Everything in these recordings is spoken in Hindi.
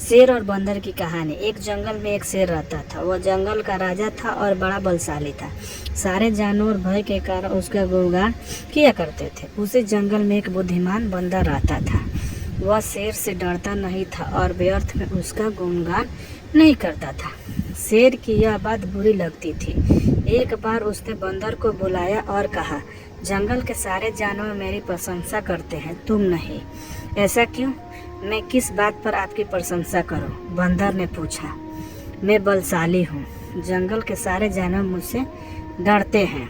शेर और बंदर की कहानी। एक जंगल में एक शेर रहता था। वह जंगल का राजा था और बड़ा बलशाली था। सारे जानवर भय के कारण उसका गुणगान किया करते थे। उसी जंगल में एक बुद्धिमान बंदर रहता था। वह शेर से डरता नहीं था और व्यर्थ में उसका गुणगान नहीं करता था। शेर की यह बात बुरी लगती थी। एक बार उसने बंदर को बुलाया और कहा, जंगल के सारे जानवर मेरी प्रशंसा करते हैं, तुम नहीं। ऐसा क्यों? मैं किस बात पर आपकी प्रशंसा करूं? बंदर ने पूछा। मैं बलशाली हूँ। जंगल के सारे जानवर मुझसे डरते हैं।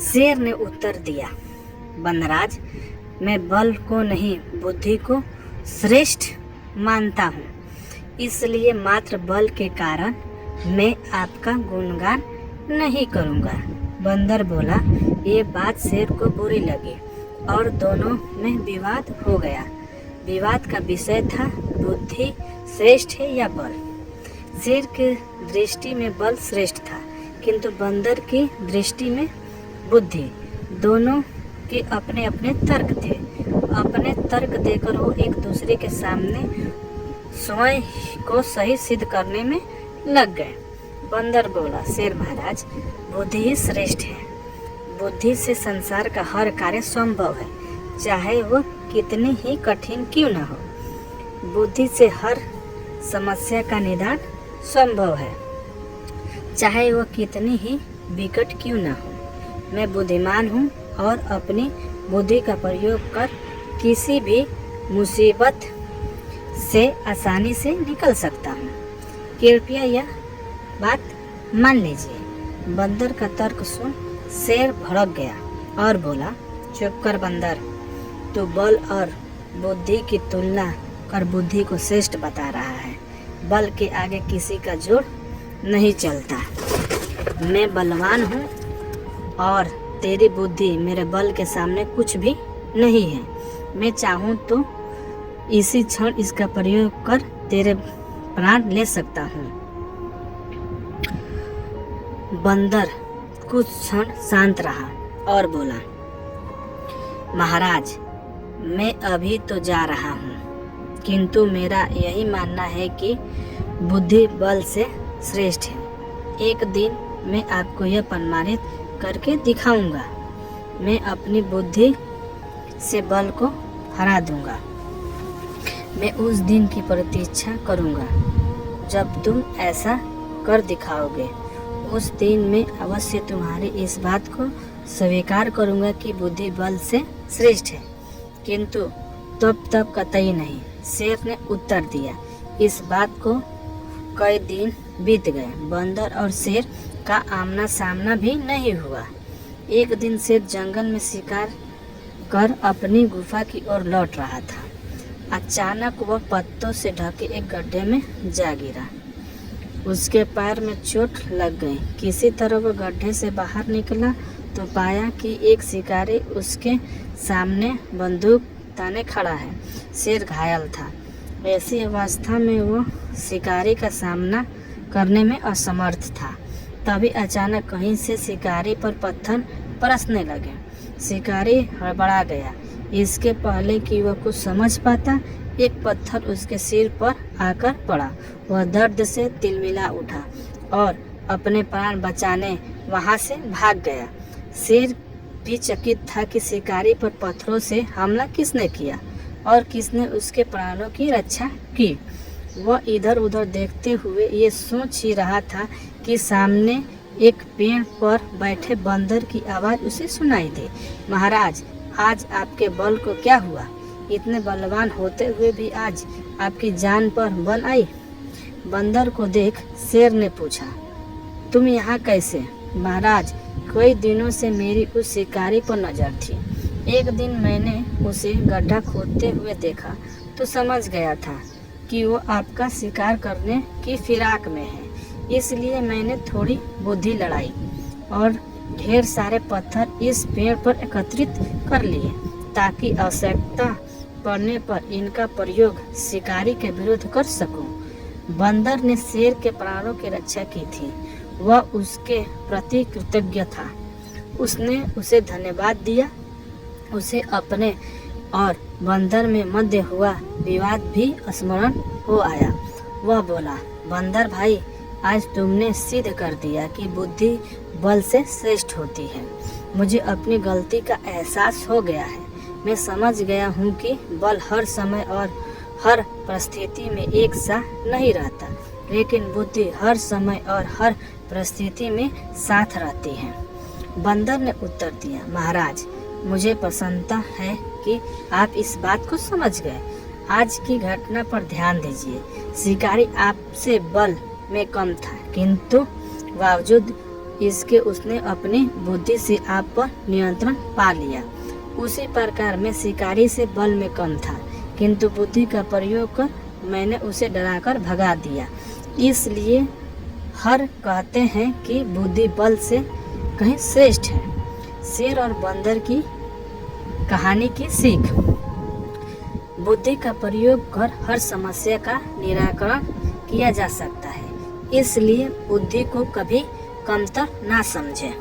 शेर ने उत्तर दिया, वनराज, मैं बल को नहीं बुद्धि को श्रेष्ठ मानता हूँ, इसलिए मात्र बल के कारण मैं आपका गुणगान नहीं करूँगा। बंदर बोला। ये बात शेर को बुरी लगी और दोनों में विवाद हो गया। विवाद का विषय था बुद्धि श्रेष्ठ है या बल। शेर की दृष्टि में बल श्रेष्ठ था, किंतु बंदर की दृष्टि में बुद्धि। दोनों के अपने अपने तर्क थे। अपने तर्क देकर वो एक दूसरे के सामने स्वयं को सही सिद्ध करने में लग गए। बंदर बोला, शेर महाराज, बुद्धि ही श्रेष्ठ है। बुद्धि से संसार का हर कार्य संभव है, चाहे वह कितनी ही कठिन क्यों न हो। बुद्धि से हर समस्या का निदान संभव है, चाहे वह कितनी ही विकट क्यों न हो। मैं बुद्धिमान हूँ और अपनी बुद्धि का प्रयोग कर किसी भी मुसीबत से आसानी से निकल सकता हूँ। कृपया यह बात मान लीजिए। बंदर का तर्क सुन शेर भड़क गया और बोला, चुप कर बंदर, तू बल और बुद्धि की तुलना कर बुद्धि को श्रेष्ठ बता रहा है। बल के आगे किसी का जोड़ नहीं चलता। मैं बलवान हूँ और तेरी बुद्धि मेरे बल के सामने कुछ भी नहीं है। मैं चाहूँ तो इसी क्षण इसका प्रयोग कर तेरे प्राण ले सकता हूँ। बंदर कुछ क्षण शांत रहा और बोला, महाराज, मैं अभी तो जा रहा हूँ, किंतु मेरा यही मानना है कि बुद्धि बल से श्रेष्ठ है। एक दिन मैं आपको यह प्रमाणित करके दिखाऊंगा। मैं अपनी बुद्धि से बल को हरा दूंगा। मैं उस दिन की प्रतीक्षा करूंगा जब तुम ऐसा कर दिखाओगे। उस दिन में अवश्य तुम्हारी इस बात को स्वीकार करूंगा कि बुद्धि बल से श्रेष्ठ है, किंतु तब कतई नहीं। शेर ने उत्तर दिया। इस बात को कई दिन बीत गए। बंदर और शेर का आमना सामना भी नहीं हुआ। एक दिन शेर जंगल में शिकार कर अपनी गुफा की ओर लौट रहा था। अचानक वह पत्तों से ढके एक गड्ढे में जा गिरा। उसके पैर में चोट लग गई। किसी तरह वह गड्ढे से बाहर निकला तो पाया कि एक शिकारी उसके सामने बंदूक ताने खड़ा है। शेर घायल था। ऐसी अवस्था में वो शिकारी का सामना करने में असमर्थ था। तभी अचानक कहीं से शिकारी पर पत्थर बरसने लगे। शिकारी हड़बड़ा गया। इसके पहले कि वह कुछ समझ पाता, एक पत्थर उसके सिर पर आकर पड़ा। वह दर्द से तिलमिला उठा और अपने प्राण बचाने वहां से भाग गया। शेर भी चकित था कि शिकारी पर पत्थरों से हमला किसने किया और किसने उसके प्राणों की रक्षा की। वह इधर उधर देखते हुए ये सोच ही रहा था कि सामने एक पेड़ पर बैठे बंदर की आवाज़ उसे सुनाई दे। महाराज, आज आपके बल को क्या हुआ? इतने बलवान होते हुए भी आज आपकी जान पर बल आई? बंदर को देख शेर ने पूछा, तुम यहाँ कैसे? महाराज, कई दिनों से मेरी उस शिकारी पर नजर थी। एक दिन मैंने उसे गड्ढा खोदते हुए देखा तो समझ गया था कि वो आपका शिकार करने की फिराक में है। इसलिए मैंने थोड़ी बुद्धि लड़ाई और ढेर सारे पत्थर इस पेड़ पर एकत्रित कर लिए ताकि आवश्यकता पड़ने पर इनका प्रयोग शिकारी के विरुद्ध कर सकूं। बंदर ने शेर के प्राणों की रक्षा की थी। वह उसके प्रति कृतज्ञ था। उसने उसे धन्यवाद दिया, उसे अपने और बंदर में मध्य हुआ विवाद भी स्मरण हो आया। वह बोला, बंदर भाई, आज तुमने सिद्ध कर दिया कि बुद्धि बल से श्रेष्ठ होती है। मुझे अपनी गलती का एहसास हो गया है। मैं समझ गया हूँ कि बल हर समय और हर परिस्थिति में एक सा नहीं रहता, लेकिन बुद्धि हर समय और हर परिस्थिति में साथ रहती है। बंदर ने उत्तर दिया, महाराज, मुझे प्रसन्नता है कि आप इस बात को समझ गए। आज की घटना पर ध्यान दीजिए। शिकारी आपसे बल में कम था, किंतु बावजूद इसके उसने अपनी बुद्धि से आप पर नियंत्रण पा लिया। उसी प्रकार मैं शिकारी से बल में कम था, किंतु बुद्धि का प्रयोग कर मैंने उसे डराकर भगा दिया। इसलिए हर कहते हैं कि बुद्धि बल से कहीं श्रेष्ठ है। शेर और बंदर की कहानी की सीख। बुद्धि का प्रयोग कर हर समस्या का निराकरण किया जा सकता है, इसलिए बुद्धि को कभी कमतर ना समझें।